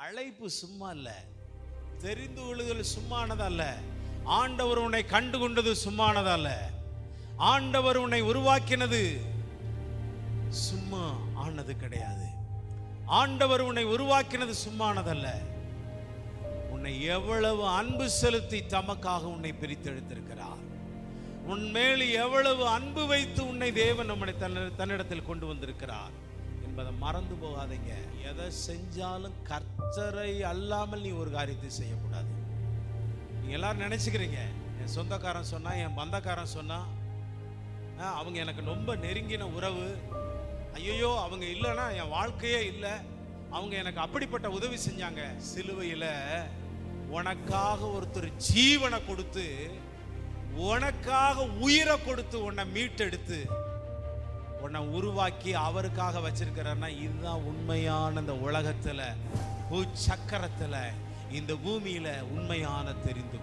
அழைப்பு சும்மா இல்ல, தெரிந்து கொள்ளுதல் சும்மானதல்ல. ஆண்டவர் உன்னை கண்டு கொண்டது சும்மானதல்ல. ஆண்டவர் உன்னை உருவாக்கினது சும்மா ஆனது கிடையாது. ஆண்டவர் உன்னை உருவாக்கினது சும்மானதல்ல. உன்னை எவ்வளவு அன்பு செலுத்தி தமக்காக உன்னை பிரித்தெடுத்திருக்கிறார். உன்மேல் எவ்வளவு அன்பு வைத்து உன்னை தேவன் நம்மை தன்னிடத்தில் கொண்டு வந்திருக்கிறார் என்பதை மறந்து போகாதீங்க. எதை செஞ்சாலும் கர்த்தரை அல்லாமல் நீ ஒரு காரியத்தை செய்யக்கூடாது. நீங்க எல்லாரும் நினைச்சுக்கிறீங்க, என் சொந்தக்காரன் சொன்னா, என் பந்தக்காரன் சொன்னா, அவங்க எனக்கு ரொம்ப நெருங்கின உறவு, ஐயோ அவங்க இல்லைன்னா என் வாழ்க்கையே இல்லை, அவங்க எனக்கு அப்படிப்பட்ட உதவி செஞ்சாங்க. சிலுவையில் உனக்காக ஒருத்தர் ஜீவனை கொடுத்து, உனக்காக உயிரை கொடுத்து, உன்னை மீட்டெடுத்து, உன்னை உருவாக்கி அவருக்காக வச்சிருக்கிறார்னா இதுதான் உண்மையான இந்த உலகத்துல, சக்கரத்துல, இந்த பூமியில உண்மையான தெரிந்து